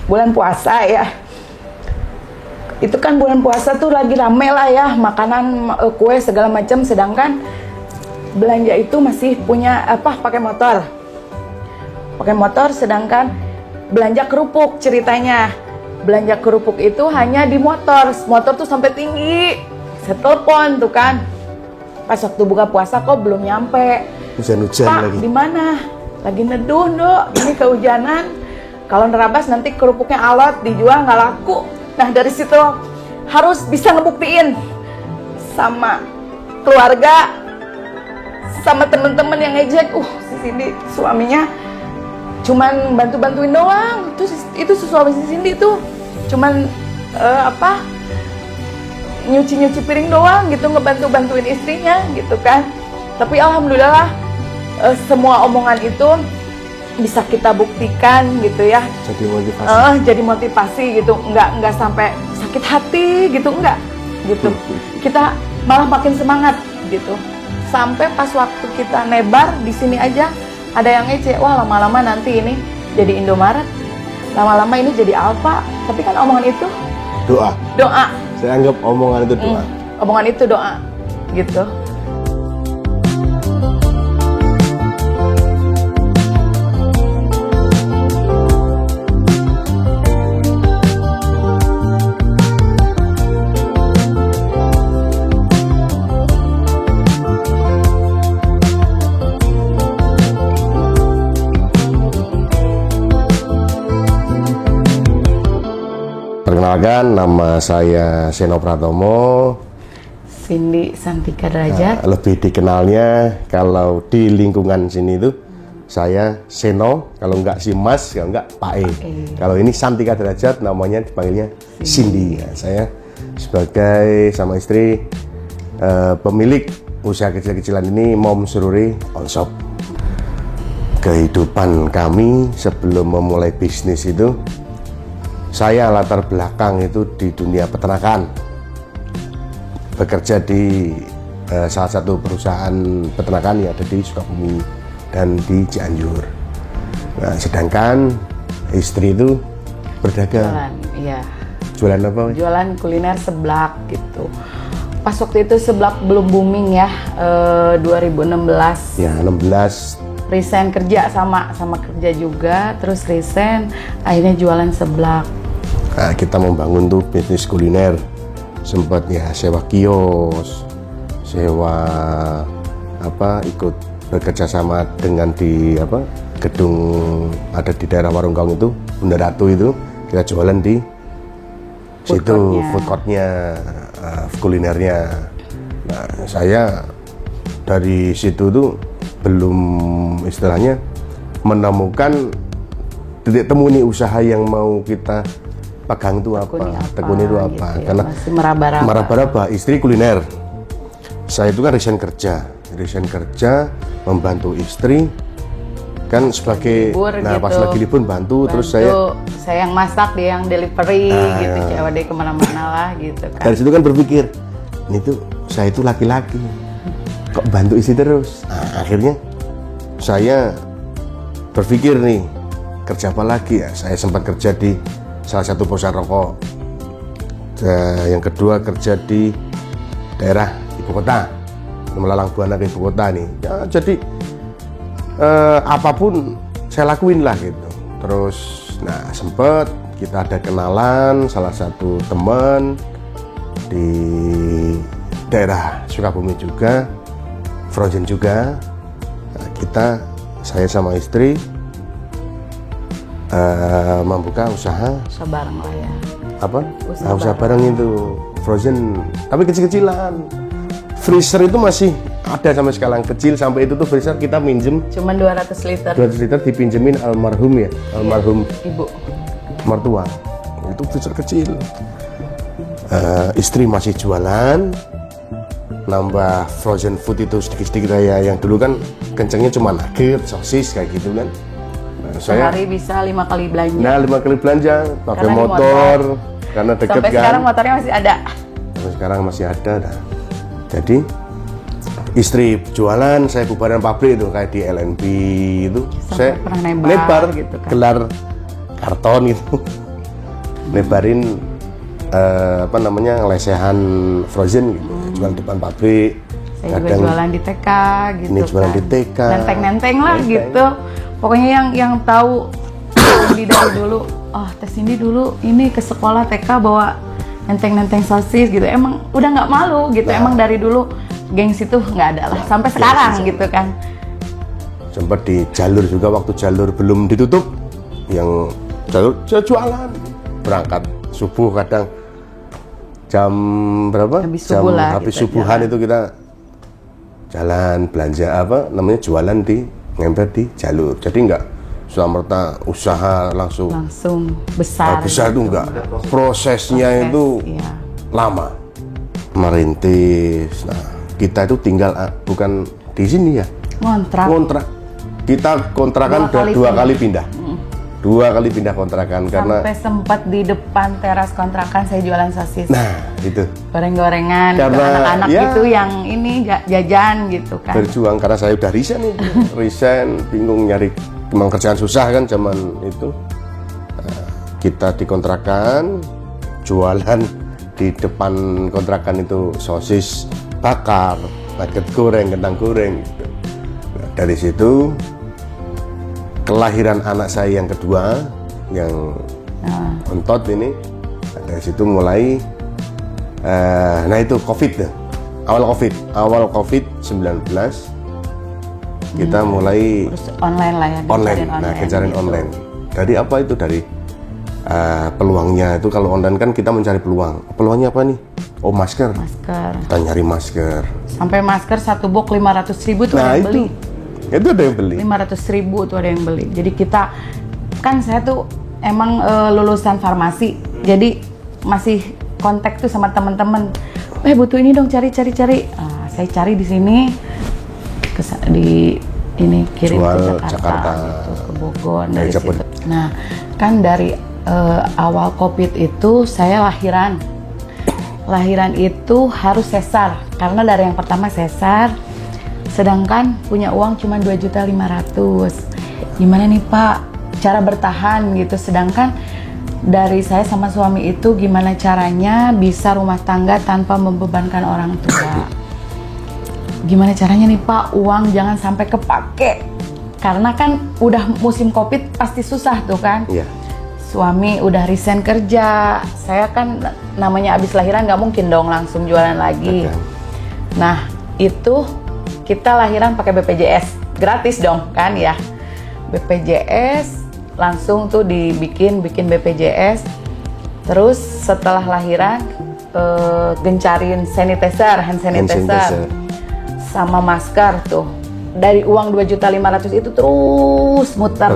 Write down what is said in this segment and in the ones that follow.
bulan puasa ya. Itu kan bulan puasa tuh lagi rame lah ya, makanan, kue segala macam, sedangkan belanja itu masih punya pakai motor. Pakai motor, sedangkan belanja kerupuk ceritanya. Belanja kerupuk itu hanya di motor. Motor tuh sampai tinggi. Saya telepon tuh kan. Pas waktu buka puasa kok belum nyampe. Hujan-hujan lagi. Pak, di mana? Lagi neduh, Dok. Ini kehujanan. Kalau nerabas nanti kerupuknya alot, dijual nggak laku. Nah, dari situ harus bisa ngebuktiin sama keluarga, sama temen-temen yang ngejek. Si Cindy suaminya cuman bantu-bantuin doang. Itu suami si Cindy tuh cuman nyuci-nyuci piring doang gitu, ngebantu-bantuin istrinya gitu kan. Tapi alhamdulillah semua omongan itu bisa kita buktikan gitu ya. Jadi motivasi. Jadi motivasi gitu, nggak sampai sakit hati gitu, enggak gitu. Kita malah makin semangat gitu. Sampai pas waktu kita nebar di sini aja ada yang ngece, wah lama-lama nanti ini jadi Indomaret, lama-lama ini jadi Alfa. Tapi kan omongan itu doa. Saya anggap omongan itu doa. Omongan itu doa gitu. Perkenalkan, nama saya Seno Pratomo. Cindy Santika Derajat. Lebih dikenalnya kalau di lingkungan sini itu saya Seno, kalau enggak si Mas, kalau enggak Pak E. Kalau ini Santika Derajat, namanya dipanggilnya Cindy. Ya, saya sebagai sama istri pemilik usaha kecil-kecilan ini, Mom Sururi On Shop. Kehidupan kami sebelum memulai bisnis itu, saya latar belakang itu di dunia peternakan, bekerja di salah satu perusahaan peternakan yang ada di Sukabumi dan di Cianjur. Nah, sedangkan istri itu berdagang. Jualan, iya. Jualan apa? Jualan kuliner seblak gitu. Pas waktu itu seblak belum booming ya, 2016. Ya, 16. Resign kerja sama kerja juga, terus resign, akhirnya jualan seblak. Nah, kita membangun tuh bisnis kuliner, sempat ya sewa kios, sewa ikut bekerja sama dengan di gedung ada di daerah Warungkong itu, Bunda Ratu itu, kita jualan di situ, food courtnya, kulinernya. Nah, saya dari situ tuh belum istilahnya menemukan titik temu nih usaha yang mau kita pegang itu tekuni itu apa gitu ya, karena masih meraba-raba istri kuliner, saya itu kan resign kerja membantu istri kan sebagai libur, nah gitu. Pas lagi libur bantu, terus saya yang masak, dia yang delivery gitu, cewek dia kemana-mana lah gitu kan. Dari situ kan berpikir, ini tuh saya itu laki-laki kok bantu istri terus. Nah, akhirnya saya berpikir nih, kerja apa lagi ya. Saya sempat kerja di salah satu perusahaan rokok, yang kedua kerja di daerah ibu kota, Melalang Buana ke ibu kota nih ya, jadi apapun saya lakuin lah gitu. Terus nah sempat kita ada kenalan salah satu teman di daerah Sukabumi juga, frozen juga. Nah, saya sama istri membuka usaha bareng lah ya. Usaha bareng itu frozen, tapi kecil-kecilan. Freezer itu masih ada sampai sekarang, kecil sampai itu tuh freezer kita minjem. Cuman 200 liter. 200 liter dipinjemin almarhum ya, almarhum ibu mertua. Itu freezer kecil. Istri masih jualan, nambah frozen food itu sedikit-sedikit ya. Yang dulu kan kencengnya cuma nugget, sosis kayak gitu kan. Sehari bisa 5 kali belanja. Nah, 5 kali belanja pakai motor karena deket sampai kan. Sekarang motornya masih ada. Sampai sekarang masih ada. Nah. Jadi istri jualan, saya bubaran pabrik itu kayak di LNP itu. Sampai saya lebar gitu kan. Gelar karton gitu. nebarin lesehan frozen gitu, jual depan pabrik. Saya juga jualan di TK gitu. Ini jualan kan. di TK. Nenteng-nenteng lah gitu. Pokoknya yang tahu Cindy dari dulu, oh Teh Cindy dulu ini ke sekolah TK bawa nenteng-nenteng sosis gitu. Emang udah nggak malu gitu. Emang dari dulu gengsi tuh nggak ada lah. Sampai sekarang gitu kan. Sempat di jalur juga waktu jalur belum ditutup, yang jalur jualan, berangkat subuh kadang jam berapa? Habis subuhan itu kita jalan belanja jualan di ngemper di jalur. Jadi enggak serta usaha langsung besar itu enggak. Prosesnya itu lama merintis. Nah, kita itu tinggal bukan di sini ya. Kontrak. Kita kontrakan dua kali pindah. Dua kali pindah kontrakan karena sampai sempat di depan teras kontrakan saya jualan sosis. Nah, itu. Goreng-gorengan Karena anak-anak itu yang ini jajan gitu kan. Berjuang karena saya udah resign itu. Resign, bingung nyari memang kerjaan susah kan zaman itu. Kita dikontrakan, jualan di depan kontrakan itu sosis bakar, nugget goreng, kentang goreng gitu. Nah, dari situ kelahiran anak saya yang kedua yang ontot ini. Nah, dari situ mulai itu COVID tuh. Awal COVID 19 kita mulai terus online lah ya, kejarin gitu. online. Dari apa itu? Dari peluangnya itu, kalau online kan kita mencari peluang. Peluangnya apa nih? Oh, masker. Kita nyari masker. Sampai masker satu box 500.000 tuh ada yang beli. Itu ada yang beli. 500.000 tuh ada yang beli. Jadi kita kan saya tuh emang lulusan farmasi. Jadi masih kontak tuh sama teman-teman. Butuh ini dong, cari. Saya cari di sini, kirim jual ke Jakarta gitu, ke Bogor dari situ. Nah, kan dari awal COVID itu saya lahiran itu harus sesar karena dari yang pertama sesar. Sedangkan punya uang cuma 2.500.000. Gimana nih Pak cara bertahan gitu? Sedangkan dari saya sama suami itu gimana caranya bisa rumah tangga tanpa membebankan orang tua? Gimana caranya nih Pak uang jangan sampai kepake? Karena kan udah musim COVID pasti susah tuh kan? Iya. Suami udah resign kerja, saya kan namanya abis lahiran nggak mungkin dong langsung jualan lagi. Nah itu kita lahiran pakai BPJS, gratis dong kan ya. BPJS langsung tuh bikin BPJS. Terus setelah lahiran gencarin hand sanitizer sama masker tuh. Dari uang 2.500.000 itu terus muter.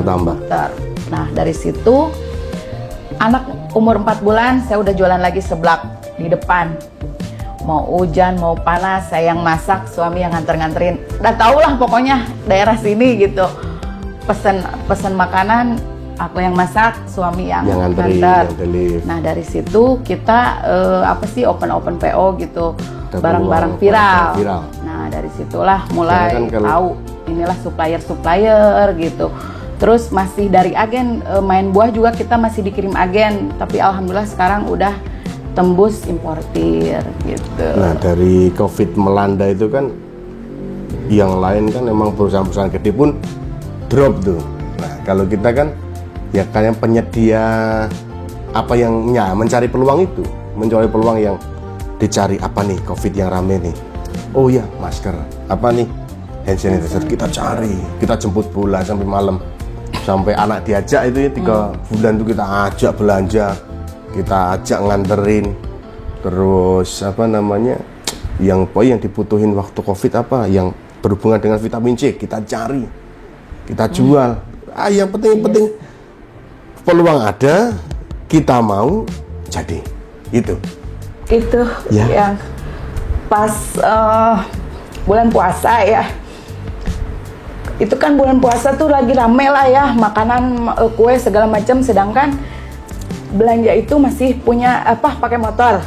Nah dari situ anak umur 4 bulan saya udah jualan lagi seblak di depan. Mau hujan, mau panas, saya yang masak, suami yang nganterin. Udah tau lah pokoknya daerah sini gitu. Pesen makanan, aku yang masak, suami yang nganter. Nah dari situ kita open PO gitu, barang-barang viral. Nah dari situlah mulai tahu inilah supplier gitu. Terus masih dari agen, main buah juga kita masih dikirim agen. Tapi alhamdulillah sekarang udah tembus importir gitu. Nah dari COVID melanda itu kan yang lain kan emang perusahaan-perusahaan gede pun drop tuh. Nah kalau kita kan ya kayak penyedia mencari peluang itu, mencari peluang yang dicari apa nih COVID yang rame nih. Oh ya masker, apa nih hand sanitizer kita cari, kita jemput bola sampai malam, sampai anak diajak itu ya 3 bulan tuh kita ajak belanja. Kita ajak nganterin, terus yang dibutuhin waktu COVID yang berhubungan dengan vitamin C kita cari, kita jual. Yang penting peluang ada, kita mau jadi itu ya. Yang pas bulan puasa ya, itu kan bulan puasa tuh lagi rame lah ya, makanan, kue segala macam. Sedangkan belanja itu masih punya pakai motor,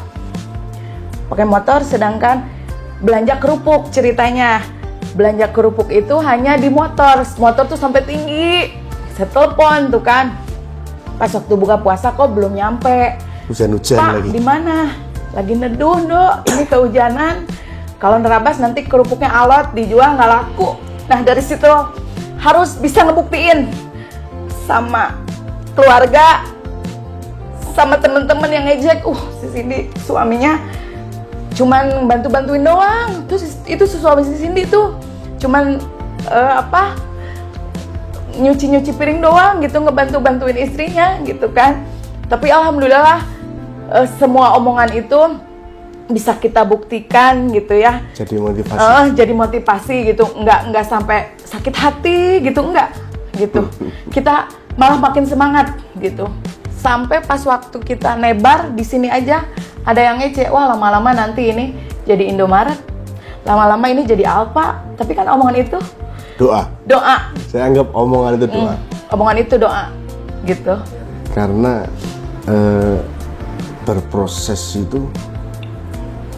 sedangkan belanja kerupuk ceritanya. Belanja kerupuk itu hanya di motor tuh sampai tinggi. Saya telepon tuh kan, Pas waktu buka puasa kok belum nyampe. Hujan-hujan Pak, lagi. di mana? Lagi neduh, Dok. Ini kehujanan. Kalau nerabas nanti kerupuknya alot, dijual nggak laku. Nah, dari situ harus bisa ngebuktiin sama keluarga, sama temen-temen yang ngejek, si Cindy suaminya cuman bantu-bantuin doang. Terus itu suami si Cindy tuh cuman nyuci-nyuci piring doang gitu, ngebantu-bantuin istrinya gitu kan. Tapi alhamdulillah semua omongan itu bisa kita buktikan gitu ya. Jadi motivasi. Jadi motivasi gitu, nggak sampai sakit hati gitu, nggak gitu. Kita malah makin semangat gitu. Sampai pas waktu kita nebar di sini aja ada yang ngece, wah lama-lama nanti ini jadi Indomaret, lama-lama ini jadi Alfa. Tapi kan omongan itu Doa. Saya anggap omongan itu doa. Omongan itu doa gitu. Karena berproses itu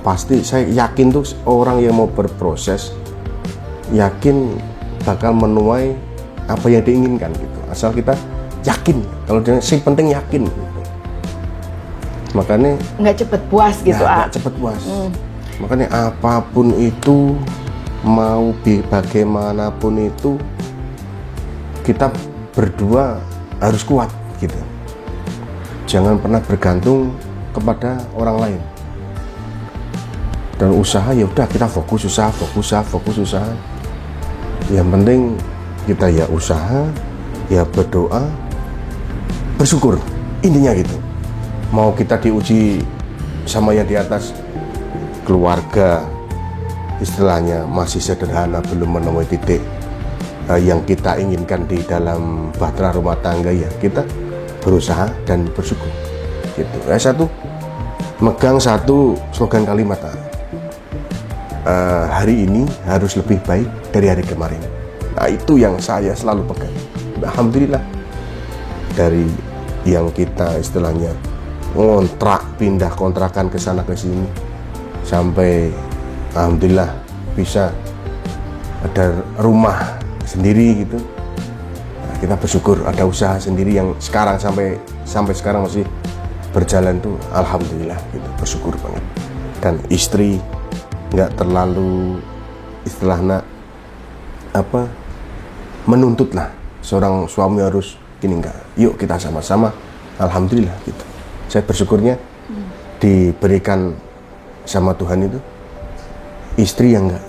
pasti, saya yakin tuh orang yang mau berproses yakin bakal menuai apa yang diinginkan gitu. Asal kita yakin, kalau dia sih penting yakin gitu. Makanya nggak cepet puas gitu. Nggak cepet puas. Makanya apapun itu, mau bagaimanapun itu, kita berdua harus kuat gitu. Jangan pernah bergantung kepada orang lain. Dan usaha ya udah, kita fokus usaha. Yang penting kita ya usaha, ya berdoa, bersyukur, intinya gitu. Mau kita diuji sama yang di atas, keluarga istilahnya masih sederhana, belum menemui titik yang kita inginkan di dalam bahtera rumah tangga, ya kita berusaha dan bersyukur gitu. Megang satu slogan kalimat, hari ini harus lebih baik dari hari kemarin. Nah, itu yang saya selalu pegang. Alhamdulillah, dari yang kita istilahnya ngontrak, pindah kontrakan ke sana ke sini, sampai alhamdulillah bisa ada rumah sendiri gitu. Nah, kita bersyukur ada usaha sendiri yang sekarang sampai sekarang masih berjalan tuh, alhamdulillah gitu, bersyukur banget. Dan istri nggak terlalu istilahnya menuntut lah, seorang suami harus gini, enggak, yuk kita sama-sama, alhamdulillah gitu. Saya bersyukurnya diberikan sama Tuhan itu istri yang nggak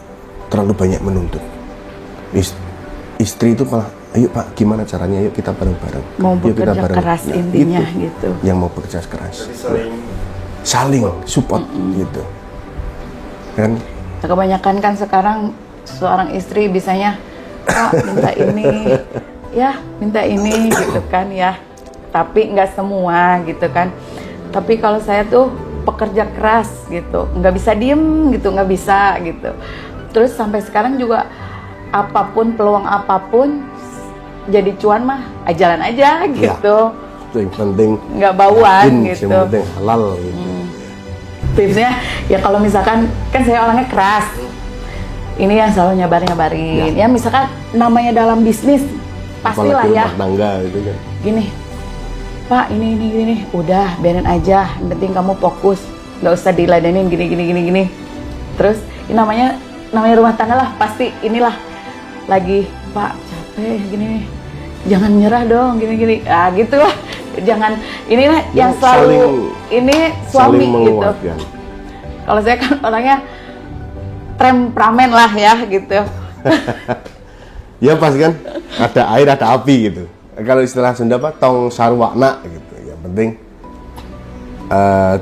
terlalu banyak menuntut. Istri itu malah, ayo Pak, gimana caranya, yuk kita bareng-bareng, mau yuk kita bekerja bareng. keras, intinya gitu. Yang mau bekerja keras, saling support gitu kan. Kebanyakan kan sekarang seorang istri bisanya minta ini ya, minta ini gitu kan ya, tapi nggak semua gitu kan. Tapi kalau saya tuh pekerja keras gitu, nggak bisa diem gitu, nggak bisa gitu. Terus sampai sekarang juga apapun, peluang apapun jadi cuan mah jalan aja gitu. Ya, yang penting nggak bauan gitu. Yang penting halal gitu. Tipsnya ya, kalau misalkan kan saya orangnya keras, ini yang selalu nyabarin ya misalkan namanya dalam bisnis pastilah ya rumah tangga gitu kan. Gini Pak, ini udah biarin aja, yang penting kamu fokus, nggak usah diladenin gini. Terus ini namanya rumah tangga lah, pasti inilah lagi Pak capek gini, jangan nyerah dong gini gitu lah. Jangan, inilah yang selalu ini suami gitu. Kalau saya kan orangnya temperamen lah ya gitu. Ya pasti kan ada air ada api gitu. Kalau istilah Sunda apa, tong sarwana gitu. Yang penting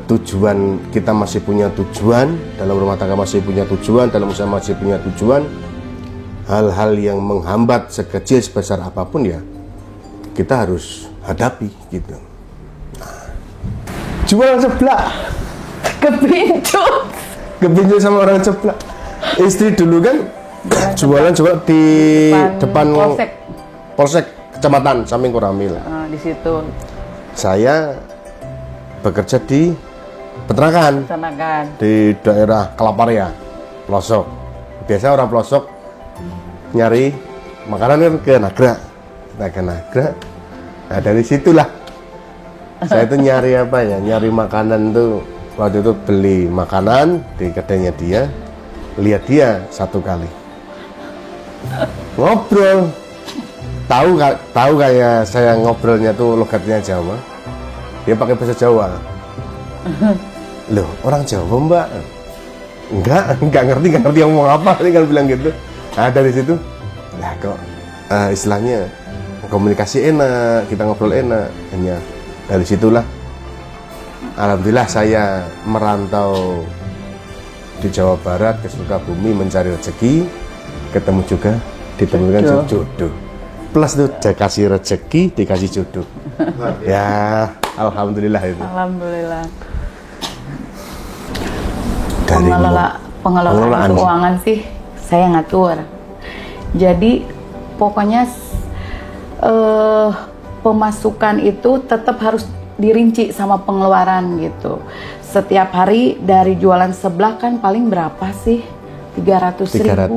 tujuan kita masih punya tujuan, dalam rumah tangga masih punya tujuan, dalam usaha masih punya tujuan. Hal-hal yang menghambat sekecil sebesar apapun ya kita harus hadapi gitu. Jualan seblak, kepincut sama orang seblak. Istri dulu kan jualan di depan polsek kecamatan samping Koramil. Di situ. Saya bekerja di peternakan di daerah Kalaparia, pelosok. Biasa orang pelosok nyari makanan kan ke Nagrek. Nah dari situlah Saya itu nyari apa ya? Nyari makanan tuh. Waktu itu beli makanan di kedainya dia, lihat dia satu kali ngobrol, tahu kayak saya ngobrolnya tuh logatnya Jawa, dia pakai bahasa Jawa. Loh, orang Jawa mbak? Enggak ngerti ngomong apa, tinggal bilang gitu. Nah dari situ, lah kok istilahnya komunikasi enak, kita ngobrol enak, hanya dari situlah. Alhamdulillah saya merantau di Jawa Barat ke Sukabumi mencari rezeki, ketemu juga ditemukan jodoh. Plus tuh dikasih rezeki, dikasih jodoh. Ya, alhamdulillah itu. Alhamdulillah. Dari Pengelolaan keuangan sih saya ngatur. Jadi pokoknya pemasukan itu tetap harus dirinci sama pengeluaran gitu. Setiap hari dari jualan seblak kan paling berapa sih? 300.000.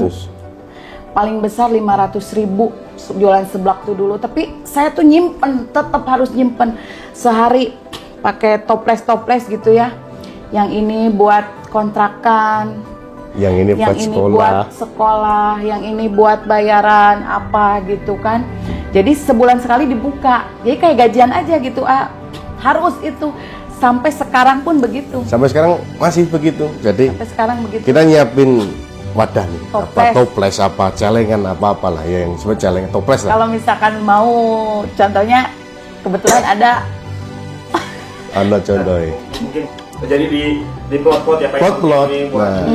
Paling besar 500.000 jualan seblak tuh dulu. Tapi saya tuh nyimpen, tetap harus nyimpen. Sehari pakai toples gitu ya. Yang ini buat kontrakan, yang ini buat sekolah, yang ini buat bayaran apa gitu kan. Jadi sebulan sekali dibuka. Jadi kayak gajian aja gitu. Harus itu. Sampai sekarang pun begitu. Sampai sekarang masih begitu. Jadi sampai sekarang begitu. Kita nyiapin wadah nih, toples apa celengan apa-apalah ya, yang disebut celengan toples lah. Kalau misalkan mau contohnya kebetulan ada contohnya. Mungkin jadi di plot-plot ya Pak. Plot-plot. Nah,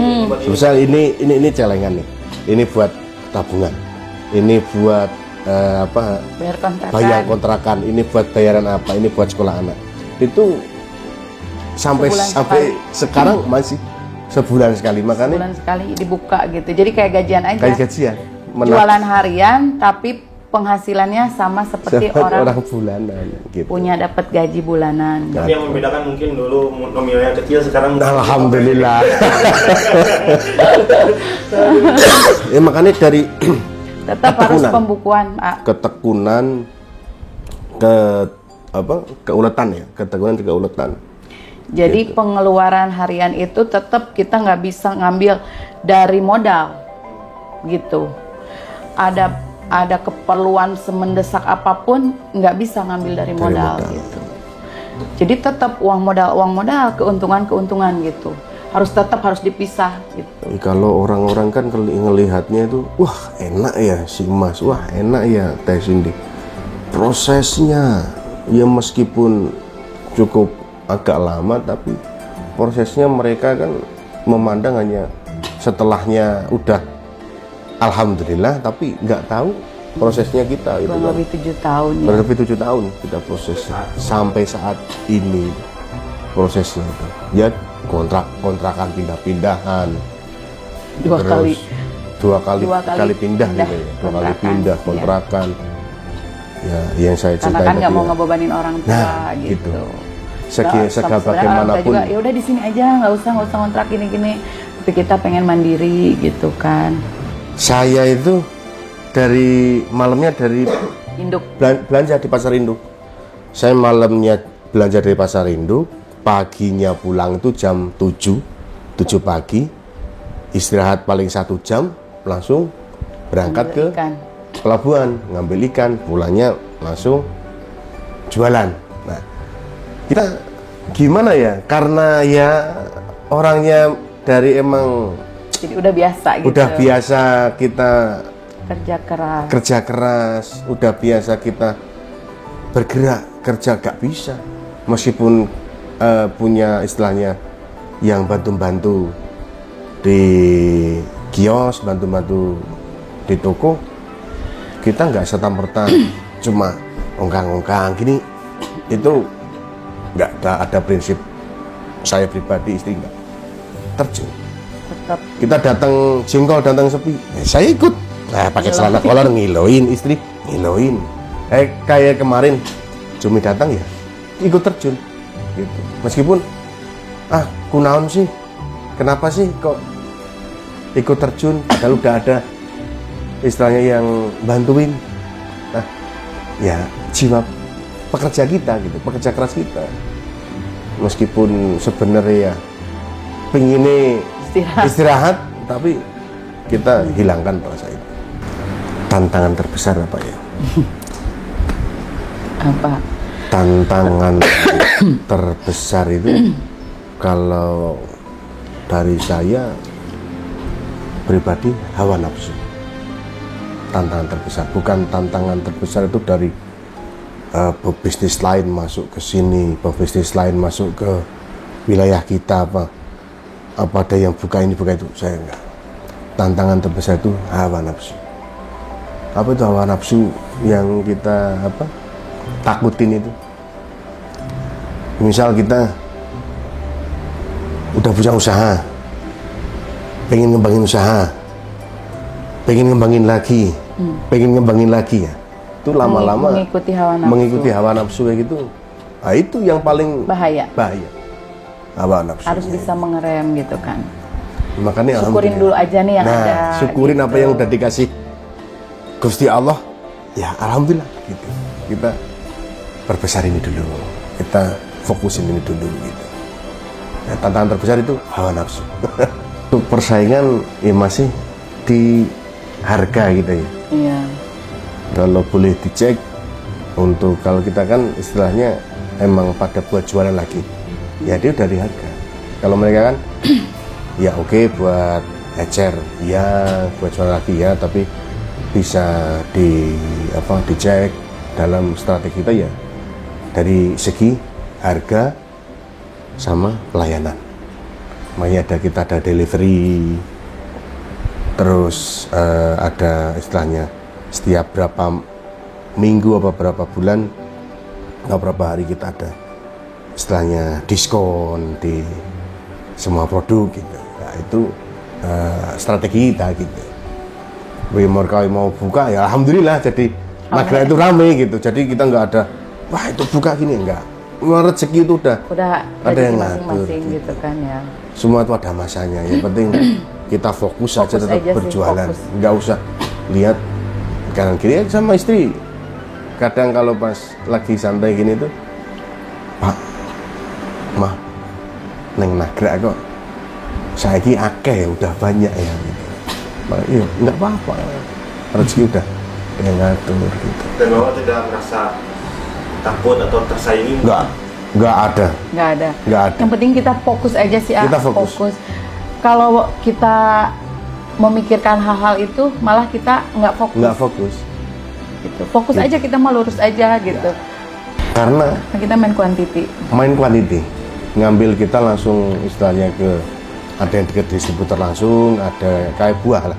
misal ini celengan nih. Ini buat tabungan. Ini buat bayar kontrakan, ini buat bayaran apa, ini buat sekolah anak. Itu sampai sekarang masih sebulan sekali, makanya sebulan sekali dibuka gitu. Jadi kayak gajian aja. Kayak gajian. Jualan harian tapi penghasilannya sama seperti orang bulanan gitu. Punya dapat gaji bulanan. Tapi yang membedakan mungkin dulu nominalnya kecil, sekarang alhamdulillah. Ya makanya dari tetap harus pembukuan, ketekunan keuletan. Jadi gitu. Pengeluaran harian itu tetap kita nggak bisa ngambil dari modal, gitu. Ada keperluan semendesak apapun nggak bisa ngambil dari modal, gitu. Jadi tetap uang modal, keuntungan gitu. Harus dipisah gitu. Kalau orang-orang kan ngelihatnya itu, wah enak ya si Mas, wah enak ya Teh Cindy. Prosesnya ya meskipun cukup agak lama, tapi prosesnya mereka kan memandang hanya setelahnya udah alhamdulillah, tapi nggak tahu prosesnya kita itu kan. Lebih 7 tahun ya. Lebih 7 tahun kita proses sampai saat ini prosesnya itu. Ya kontrakan pindah-pindahan. Dua kali pindah gitu ya. 2 kali pindah kontrakan. Ya, yang saya cintai karena kan nggak mau ngebebanin orang tua gitu. Segala bagaimanapun. Ya udah di sini aja, nggak usah kontrak gini. Tapi kita pengen mandiri gitu kan. Saya itu malamnya dari induk belanja di pasar induk. Saya malamnya belanja dari pasar induk, paginya pulang itu jam 7 pagi, istirahat paling 1 jam, langsung berangkat ke pelabuhan, ngambil ikan, pulangnya langsung jualan. Nah, kita gimana ya? Karena ya orangnya dari emang jadi udah biasa gitu. Udah biasa kita kerja keras, udah biasa kita bergerak, kerja gak bisa. Meskipun punya istilahnya yang bantu-bantu di kios, bantu-bantu di toko, kita nggak serta-merta cuma ongkang-ongkang gini. Itu nggak ada prinsip saya pribadi, istri nggak terjun. Tetap. Kita datang jengkol, datang sepi, saya ikut. Pakai celana kolor, ngiloin istri, ngiloin. Kayak kemarin Cumi datang ya ikut terjun gitu. Meskipun kunaon sih, kenapa sih kok ikut terjun padahal udah ada istilahnya yang bantuin. Nah ya jiwa pekerja kita gitu, pekerja keras kita. Meskipun sebenarnya ya pengennya istirahat, tapi kita hilangkan rasa itu. Tantangan terbesar apa ya? Apa? Tantangan terbesar itu kalau dari saya pribadi hawa nafsu. Tantangan terbesar, bukan tantangan terbesar itu dari bisnis lain masuk ke sini, bisnis lain masuk ke wilayah kita, apa ada yang buka ini buka itu, saya enggak. Tantangan terbesar itu hawa nafsu. Apa itu hawa nafsu yang kita takutin itu? Misal kita udah punya usaha, pengen ngembangin usaha, pengen ngembangin lagi ya, itu lama-lama mengikuti hawa nafsu kayak gitu. Nah, itu yang paling bahaya hawa nafsu. Harus bisa mengerem gitu kan. Makanya syukurin dulu aja nih yang ada. Syukurin gitu. apa yang udah dikasih Gusti Allah, ya alhamdulillah gitu. Kita perbesar ini dulu, kita fokusin ini dulu gitu. Nah, tantangan terbesar itu hawa nafsu. Untuk persaingan ya masih di harga gitu ya. Iya. Kalau boleh dicek, untuk kalau kita kan istilahnya emang pada buat jualan lagi, ya dia dari harga. Kalau mereka kan ya oke, buat ecer ya, buat jualan lagi ya, tapi bisa dicek dalam strategi kita ya dari segi harga sama pelayanan. Makanya kita ada delivery, terus ada istilahnya setiap berapa minggu apa berapa bulan atau berapa hari kita ada istilahnya diskon di semua produk gitu. Nah, itu strategi kita gitu. Mereka mau buka ya alhamdulillah, jadi nagra itu rame gitu. Jadi kita nggak ada wah itu buka gini, enggak. Rezeki itu udah ada yang ngatur gitu kan ya. Semua itu ada masanya. Yang penting kita fokus aja tetap berjualan. Nggak usah lihat kanan kiri sama istri. Kadang kalau pas lagi santai gini tuh, Pak, Mah, neng nagra kok saiki akeh udah banyak ya gitu. Iya, nggak apa-apa, rezeki udah yang ngatur gitu. Dan Bapak tidak merasa takut atau tersaingi? Nggak ada. Yang penting kita fokus aja sih. Kita fokus. Kalau kita memikirkan hal-hal itu, malah kita nggak fokus. Gitu. Fokus aja, kita mah lurus aja gitu. Karena kita main quantity. Ngambil kita langsung istilahnya ke ada yang dekat distributor langsung, ada kayak buah lah.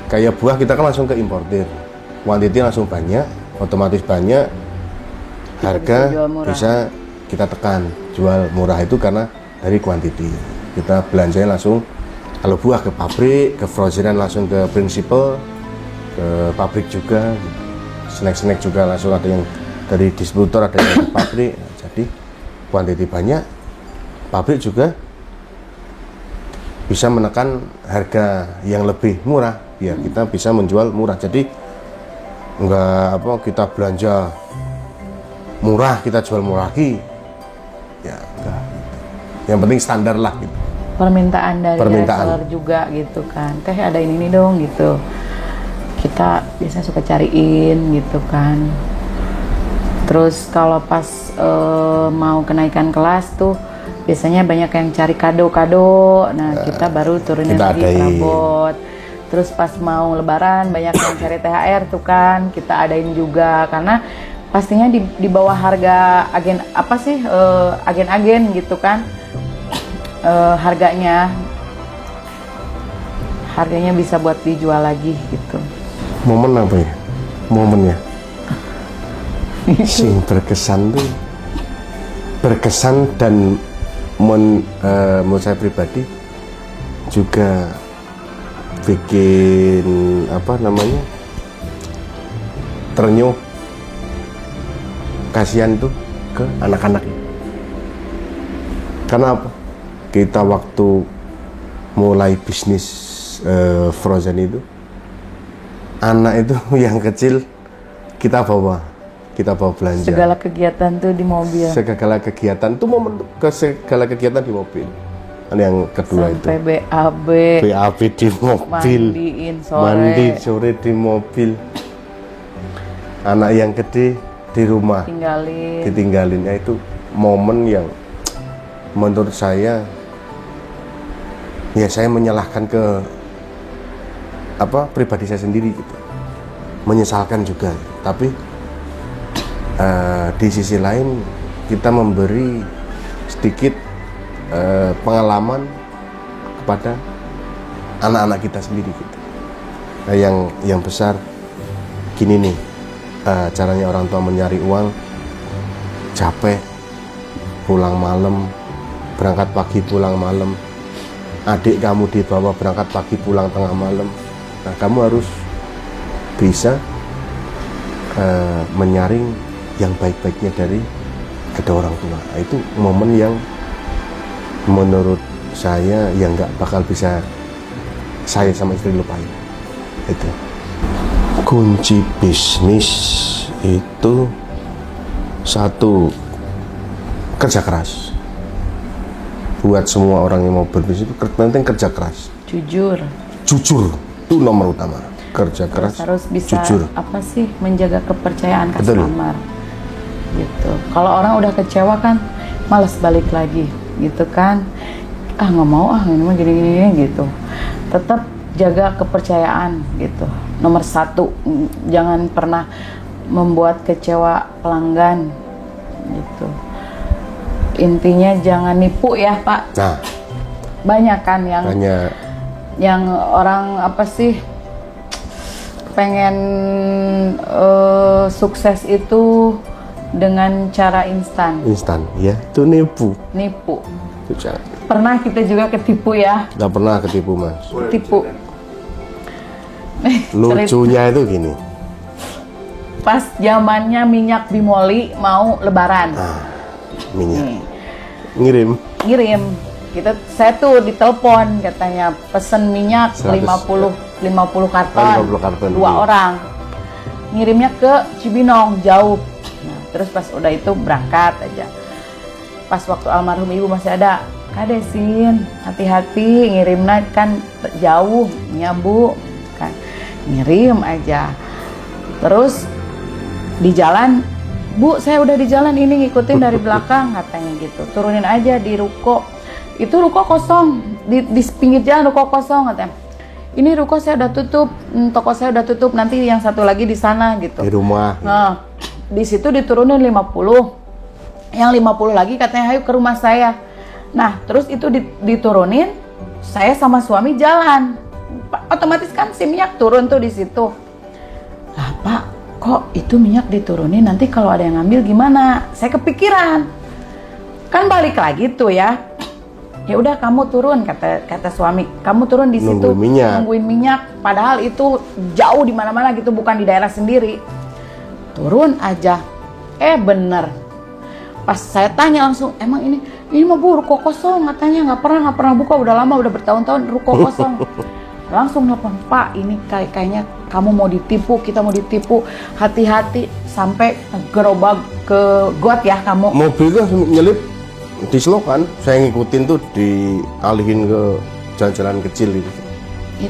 Kayak buah kita kan langsung ke importir. Quantity langsung banyak, otomatis banyak. Harga bisa kita tekan. Jual murah itu karena dari quantity. Kita belanjanya langsung, kalau buah ke pabrik, ke frozenan langsung ke principal, ke pabrik juga. Snack-snack juga langsung ada yang dari distributor, ada yang ke pabrik. Nah, jadi quantity banyak, pabrik juga bisa menekan harga yang lebih murah biar kita bisa menjual murah. Jadi enggak kita belanja murah kita jual murah lagi ya enggak. Yang penting standar lah gitu. Permintaan dari reseller juga gitu kan, teh ada ini dong gitu, kita biasanya suka cariin gitu kan. Terus kalau pas mau kenaikan kelas tuh biasanya banyak yang cari kado-kado. Nah, kita baru turunin lagi perabot. Terus pas mau lebaran banyak yang cari THR tuh kan, kita adain juga karena pastinya di bawah harga agen-agen gitu kan. Harganya bisa buat dijual lagi gitu. Momen apa ya? Momennya sing berkesan dan menurut saya pribadi juga bikin terenyuh, kasihan tuh ke anak-anak. Karena apa? Kita waktu mulai bisnis frozen itu, anak itu yang kecil kita bawa kita bawa belanja. Segala kegiatan tuh di mobil. Segala kegiatan itu momen segala kegiatan di mobil. Yang kedua Sampai itu BAB di mobil, mandiin sore. mandi sore di mobil. Anak yang gede di rumah ditinggalin. Ya, itu momen yang menurut saya, ya saya menyalahkan ke pribadi saya sendiri gitu, menyesalkan juga. Tapi di sisi lain kita memberi sedikit pengalaman kepada anak-anak kita sendiri gitu. Nah, yang besar gini nih, caranya orang tua mencari uang, capek, pulang malam, berangkat pagi pulang malam. Adik kamu dibawa berangkat pagi pulang tengah malam. Nah, kamu harus bisa menyaring yang baik-baiknya dari kedua orang tua. Nah, itu momen yang menurut saya yang nggak bakal bisa saya sama istri lupain. Itu kunci bisnis itu satu, kerja keras. Buat semua orang yang mau berbisnis itu penting kerja keras, jujur itu nomor utama. Kerja keras, harus bisa jujur. Menjaga kepercayaan customer gitu. Kalau orang udah kecewa kan malas balik lagi gitu kan, nggak mau ini mah gini gitu. Tetap jaga kepercayaan gitu, nomor satu. Jangan pernah membuat kecewa pelanggan gitu. Intinya jangan nipu ya Pak. Nah, banyak kan yang orang pengen sukses itu dengan cara instan ya, itu nipu. Pernah kita juga ketipu ya? Nggak pernah ketipu Mas. Ketipu. Lucunya itu gini, pas zamannya minyak bimoli mau lebaran, minyak ngirim saya tuh ditelepon katanya pesen minyak 50 karton, 50 karton 2 orang, ngirimnya ke Cibinong jauh. Nah, terus pas udah itu berangkat aja. Pas waktu almarhum ibu masih ada, kadesin hati-hati ngirimnya kan jauh ya Bu, kan ngirim aja. Terus di jalan, Bu saya udah di jalan ini ngikutin dari belakang katanya gitu, turunin aja di ruko. Itu ruko kosong, di pinggir jalan ruko kosong katanya. Ini ruko saya udah tutup, toko saya udah tutup, nanti yang satu lagi di sana gitu. Di rumah. Nah, di situ diturunin 50. Yang 50 lagi katanya ayo ke rumah saya. Nah, terus itu diturunin, saya sama suami jalan. Otomatis kan si minyak turun tuh di situ. Lah Pak, kok itu minyak diturunin, nanti kalau ada yang ngambil gimana? Saya kepikiran. Kan balik lagi tuh ya. Ya udah kamu turun, kata suami. Kamu turun di situ nungguin minyak. Padahal itu jauh di mana-mana gitu, bukan di daerah sendiri. Turun aja. Bener. Pas saya tanya langsung, emang ini mah Bu ruko kosong katanya, nggak pernah buka, udah lama, udah bertahun-tahun ruko kosong. Langsung nelfon, Pak ini kayaknya kamu mau ditipu, kita mau ditipu, hati-hati sampai gerobak ke got ya kamu. Mobil itu nyelip di selokan, saya ngikutin tuh dialihin ke jalan-jalan kecil gitu.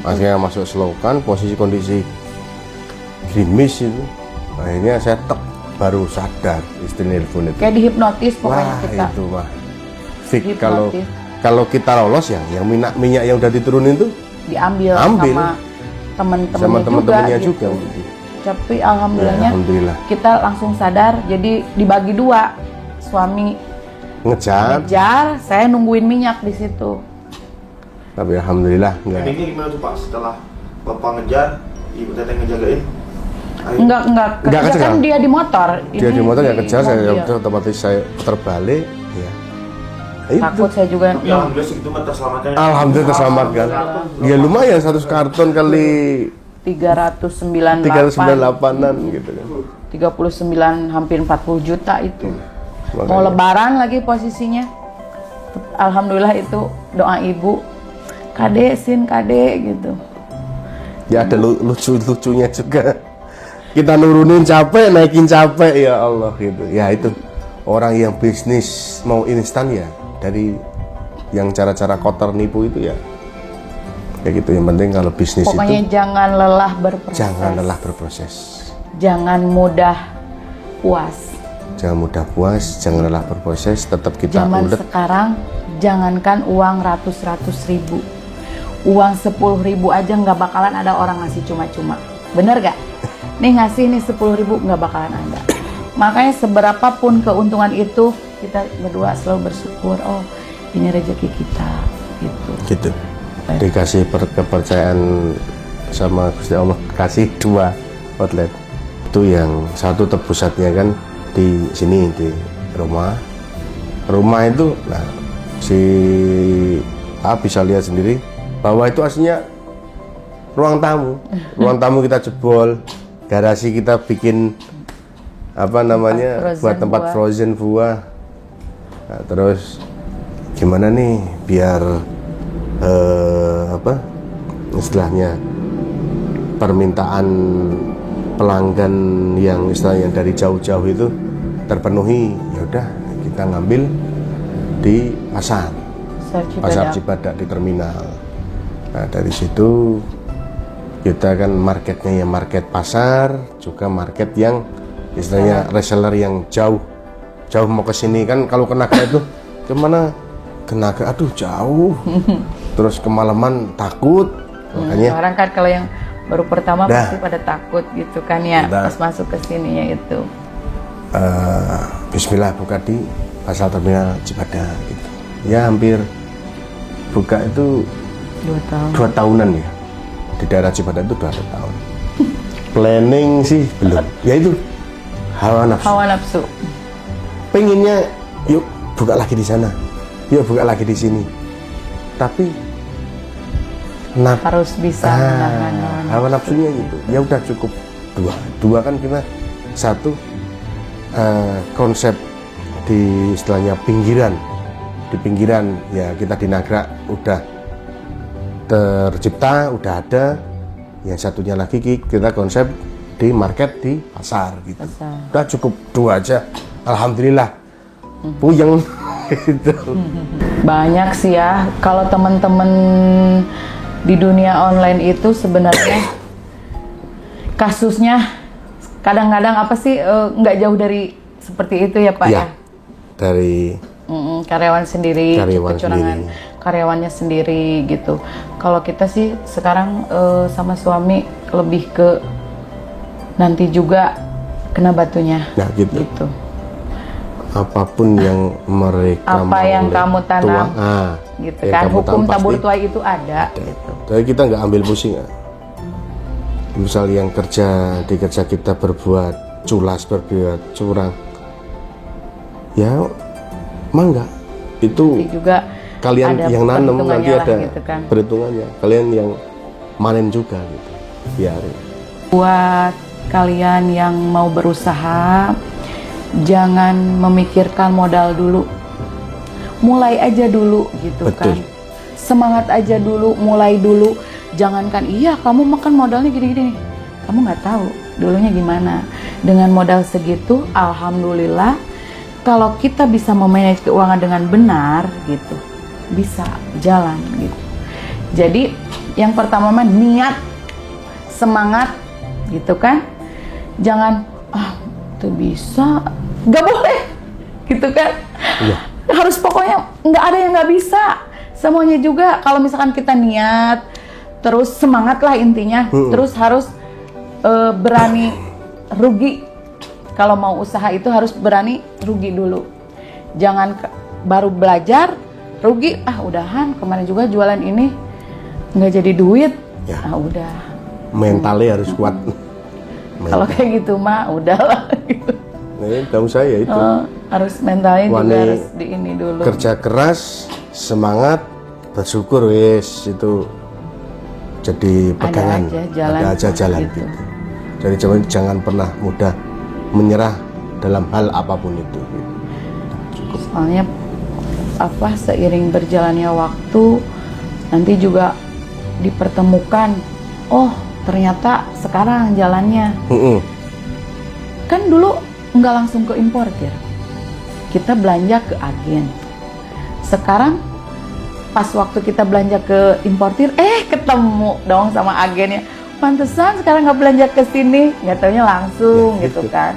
Akhirnya masuk selokan, posisi kondisi gerimis itu. Akhirnya saya baru sadar istri nelfon itu. Kayak dihipnotis pokoknya. Wah, kita. itu mah fix. Kalau kita lolos ya, yang minyak yang udah diturunin tuh diambil sama temen-temennya juga gitu. Tapi alhamdulillah kita langsung sadar, jadi dibagi 2. Suami ngejar, saya nungguin minyak di situ. Tapi alhamdulillah enggak. Ini gimana tuh Pak, setelah Bapak ngejar, Ibu Teteh ngejagain? Enggak kejar kan dia di motor. Dia di motor ya kejar, saya otomatis saya terbalik ya. Takut saya juga. Tapi alhamdulillah segitu mah terselamatkan. Alhamdulillah terselamatkan. Ya lumayan 100 karton kali 398-an gitu kan. 39 hampir 40 juta itu. Mau lebaran lagi posisinya. Alhamdulillah itu doa ibu. Kade gitu. Ya ada lucunya juga. kita nurunin capek, naikin capek, ya Allah gitu. Ya itu orang yang bisnis mau instan ya, dari yang cara-cara kotor nipu itu ya. Ya gitu, yang penting kalau bisnis Pokoknya itu jangan lelah berproses. jangan lelah berproses. Jangan mudah puas. Jangan mudah puas, jangan lelah berproses, tetap kita Zaman ulet. sekarang jangankan uang ratus ribu, uang 10.000 aja nggak bakalan ada orang ngasih cuma-cuma. Bener gak? Nih ngasih nih 10.000 nggak bakalan ada. Makanya seberapapun keuntungan itu, kita berdua selalu bersyukur. Oh, ini rezeki kita gitu. Gitu. Dikasih kepercayaan sama Gusti Allah, kasih 2 outlet. Itu yang satu terpusatnya kan di sini, di rumah itu. Nah, si A bisa lihat sendiri bahwa itu aslinya ruang tamu kita jebol, garasi kita bikin apa namanya, buat tempat frozen buah. Nah, terus gimana nih biar apa istilahnya, permintaan pelanggan yang istilahnya dari jauh-jauh itu terpenuhi. Ya udah, kita ngambil di pasar Cibadak di terminal. Nah, dari situ kita kan marketnya ya market pasar, juga market yang istilahnya reseller yang jauh mau ke sini kan. Kalau ke Naga itu kemana? Ke Naga, aduh jauh. Terus kemalaman takut. Makanya orang kan kalau yang baru pertama pasti pada takut gitu kan ya, pas masuk ke sini ya itu. Bismillah buka di pasar terminal Cibadak gitu. Ya hampir buka itu 2 tahunan ya. Di daerah Cibadak itu 2 tahun. Planning sih belum. Ya itu hawa nafsu. Pengennya yuk buka lagi di sana, yuk buka lagi di sini. Tapi harus bisa menahan hawa nafsunya gitu. Ya udah cukup 2 kan kita satu konsep di istilahnya pinggiran. Di pinggiran ya kita di Nagrek udah tercipta, udah ada. Yang satunya lagi kita konsep di market di pasar gitu. Udah cukup 2 aja. Alhamdulillah. Puyeng gitu. Banyak sih ya kalau teman-teman di dunia online itu sebenarnya kasusnya kadang-kadang apa sih nggak jauh dari seperti itu ya Pak ya? Dari karyawan sendiri, kecurangan karyawannya sendiri gitu. Kalau kita sih sekarang sama suami lebih ke nanti juga kena batunya. Nah gitu. Apapun yang mereka yang kamu tanam, gitu kan, hukum tabur tuai itu ada. Gitu. Jadi kita nggak ambil pusing. Misal yang di kerja kita berbuat culas, berbuat curang, ya mangga itu juga kalian yang nanam nanti ada gitu kan. perhitungannya. Kalian yang manen juga gitu. Biarin. Buat kalian yang mau berusaha, jangan memikirkan modal dulu, mulai aja dulu gitu. Betul. Kan semangat aja dulu, mulai dulu. Jangankan iya kamu makan modalnya gini-gini nih, kamu nggak tahu dulunya gimana. Dengan modal segitu, alhamdulillah kalau kita bisa memanage keuangan dengan benar gitu, bisa jalan gitu. Jadi yang pertama niat, semangat gitu kan. Jangan tuh bisa, nggak boleh gitu kan. Iya. Harus pokoknya nggak ada yang nggak bisa, semuanya juga. Kalau misalkan kita niat terus semangat lah intinya, terus harus berani rugi. Kalau mau usaha itu harus berani rugi dulu, jangan baru belajar rugi udahan. Kemarin juga jualan ini nggak jadi duit ya. Udah mentalnya harus kuat. Kalau kayak gitu mah udahlah gitu. Nah, tahu saya itu harus mentalnya juga harus di ini dulu. Kerja keras, semangat, bersyukur wes itu jadi pegangan. Ada aja jalan gitu. Jadi jangan pernah mudah menyerah dalam hal apapun itu. Cukup. Soalnya seiring berjalannya waktu nanti juga dipertemukan. Oh ternyata sekarang jalannya Kan dulu nggak langsung ke importir, kita belanja ke agen. Sekarang pas waktu kita belanja ke importir, ketemu dong sama agennya. Pantesan sekarang nggak belanja ke sini, nggak taunya langsung Ya, gitu gitu. kan.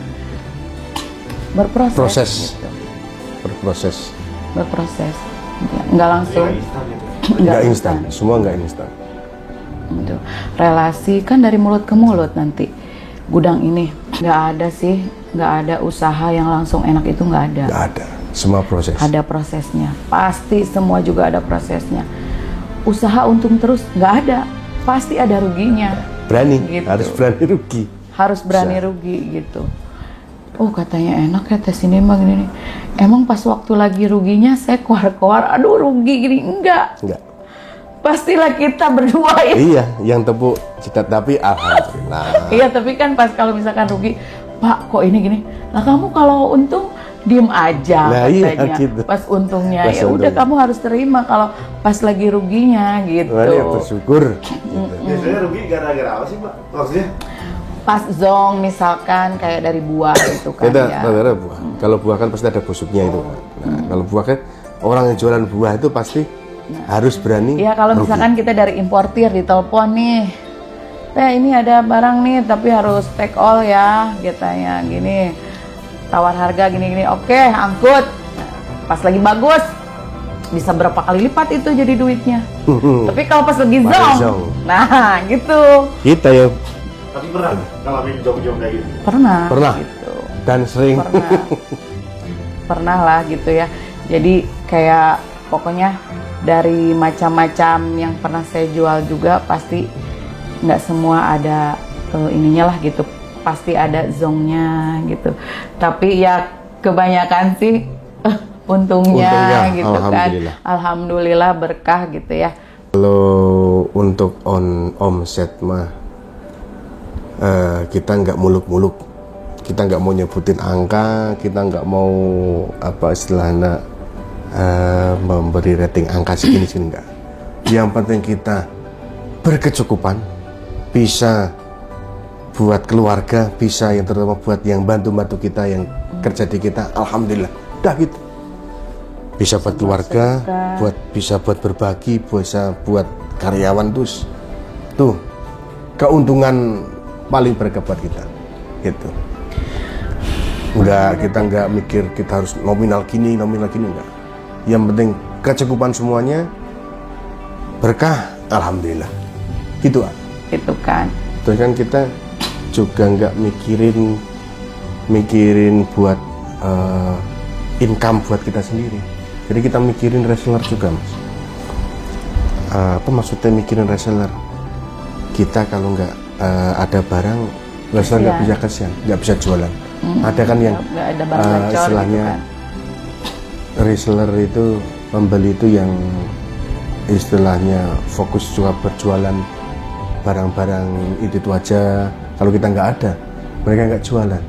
Berproses. Proses. Gitu. Berproses. Nggak langsung. Nggak instan gitu. Nggak instan, semua nggak instan. Gitu. Relasi kan dari mulut ke mulut nanti. Gudang ini nggak ada sih, nggak ada usaha yang langsung enak, itu nggak ada. Nggak ada, semua proses. Ada prosesnya, pasti semua juga ada prosesnya. Usaha untung terus nggak ada, pasti ada ruginya. Berani, Gitu. harus berani rugi. Harus berani rugi gitu. Oh katanya enak ya tes ini mah gini nih. Emang pas waktu lagi ruginya saya keluar-keluar, aduh rugi gini, enggak. Enggak. Pastilah kita berdua ya. Iya, yang tepuk cita, tapi alhamdulillah. Iya, tapi kan pas kalau misalkan rugi, Pak kok ini gini. Lah kamu kalau untung diem aja Nah, iya, katanya. gitu. Pas untungnya Pas ya udah untungnya. kamu harus terima kalau pas lagi ruginya gitu. Wah, ya bersyukur. Biasanya rugi gara-gara apa sih Pak? Maksudnya? Pas zong misalkan kayak dari buah gitu kan Kita ya. rata-rata buah. Kalau buah kan pasti ada busuknya itu. Nah, kalau buah kan orang yang jualan buah itu pasti harus berani. Iya, kalau rugi. misalkan kita dari importir ditelepon nih, ini ada barang nih tapi harus take all ya, katanya gini, tawar harga gini-gini, oke angkut. Pas lagi bagus bisa berapa kali lipat itu jadi duitnya. Tapi kalau pas lagi Pas zong, zong. nah gitu. Kita ya Tapi pernah ngalamin jong-jong kayak gitu? Pernah. Gitu. dan sering Pernah lah gitu ya. Jadi kayak pokoknya dari macam-macam yang pernah saya jual juga pasti nggak semua ada ininya lah gitu, pasti ada zongnya gitu. Tapi ya kebanyakan sih untungnya gitu kan. Alhamdulillah berkah gitu ya. Kalau untuk omset mah kita nggak muluk-muluk, kita nggak mau nyebutin angka, kita nggak mau apa istilahnya memberi rating angka segini enggak. Yang penting kita berkecukupan, bisa buat keluarga, bisa yang terutama buat yang bantu-bantu kita yang kerja di kita, alhamdulillah, dah gitu. Bisa buat keluarga, bisa buat berbagi, bisa buat karyawan tuh keuntungan paling berkah buat kita, gitu. Enggak, kita nggak mikir kita harus nominal gini enggak. Yang penting kecukupan semuanya, berkah, alhamdulillah, gitu. Itu kan. Terus kan kita juga nggak mikirin buat income buat kita sendiri. Jadi kita mikirin reseller juga, Mas. Apa maksudnya mikirin reseller? Kita kalau nggak ada barang, reseller nggak bisa kasihan, nggak bisa jualan. Ada kan yang nggak ada barang gacor istilahnya gitu kan. Reseller itu pembeli itu yang istilahnya fokus juga berjualan barang-barang itu aja. Kalau kita nggak ada, mereka nggak jualan,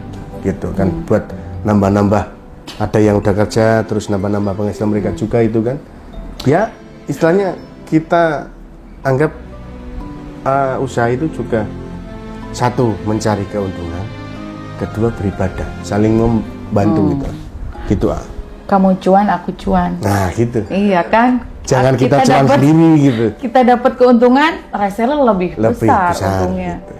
gitu kan. Buat nambah-nambah, ada yang udah kerja terus nambah-nambah penghasilan mereka juga itu kan. Ya istilahnya kita anggap usaha itu juga satu mencari keuntungan, kedua beribadah, saling membantu gitu. Kamu cuan, aku cuan. Nah gitu. Iya kan? Jangan kita cuan dapet- sendiri gitu. Kita dapat keuntungan, reseller lebih besar untungnya. gitu.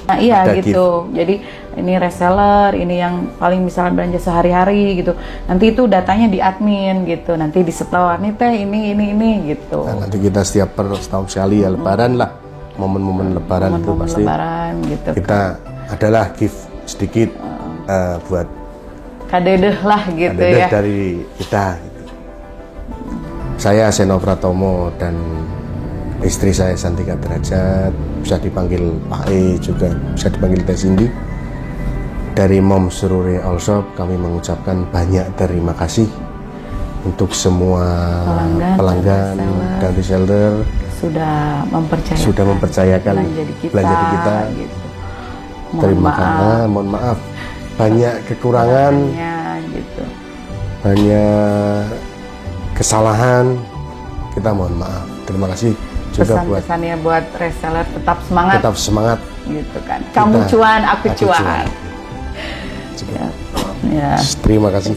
Nah iya Ada gitu. Jadi ini reseller, ini yang paling misalnya belanja sehari-hari gitu. Nanti itu datanya di admin gitu. Nanti disetor nih teh ini gitu. Nah, nanti kita setiap setahun sekali ya lebaran lah, momen-momen lebaran itu Momen-momen pasti lebaran gitu. kita adalah gift sedikit buat Kadedeh lah gitu ada ya. dari kita gitu. Saya Seno Pratomo dan istri saya Santika Derajat, bisa dipanggil Pak E juga, bisa dipanggil Teh Cindy. Dari Mom Surure All Shop kami mengucapkan banyak terima kasih untuk semua pelanggan dan reseller sudah mempercayakan belanja di kita. Gitu. Terima kasih, mohon maaf banyak kekurangan, gitu. banyak kesalahan, kita mohon maaf. Terima kasih juga buat Pesan-pesannya buat reseller tetap semangat tetap semangat gitu kan. Kamu cuan, aku cuan. Ya. Terima kasih.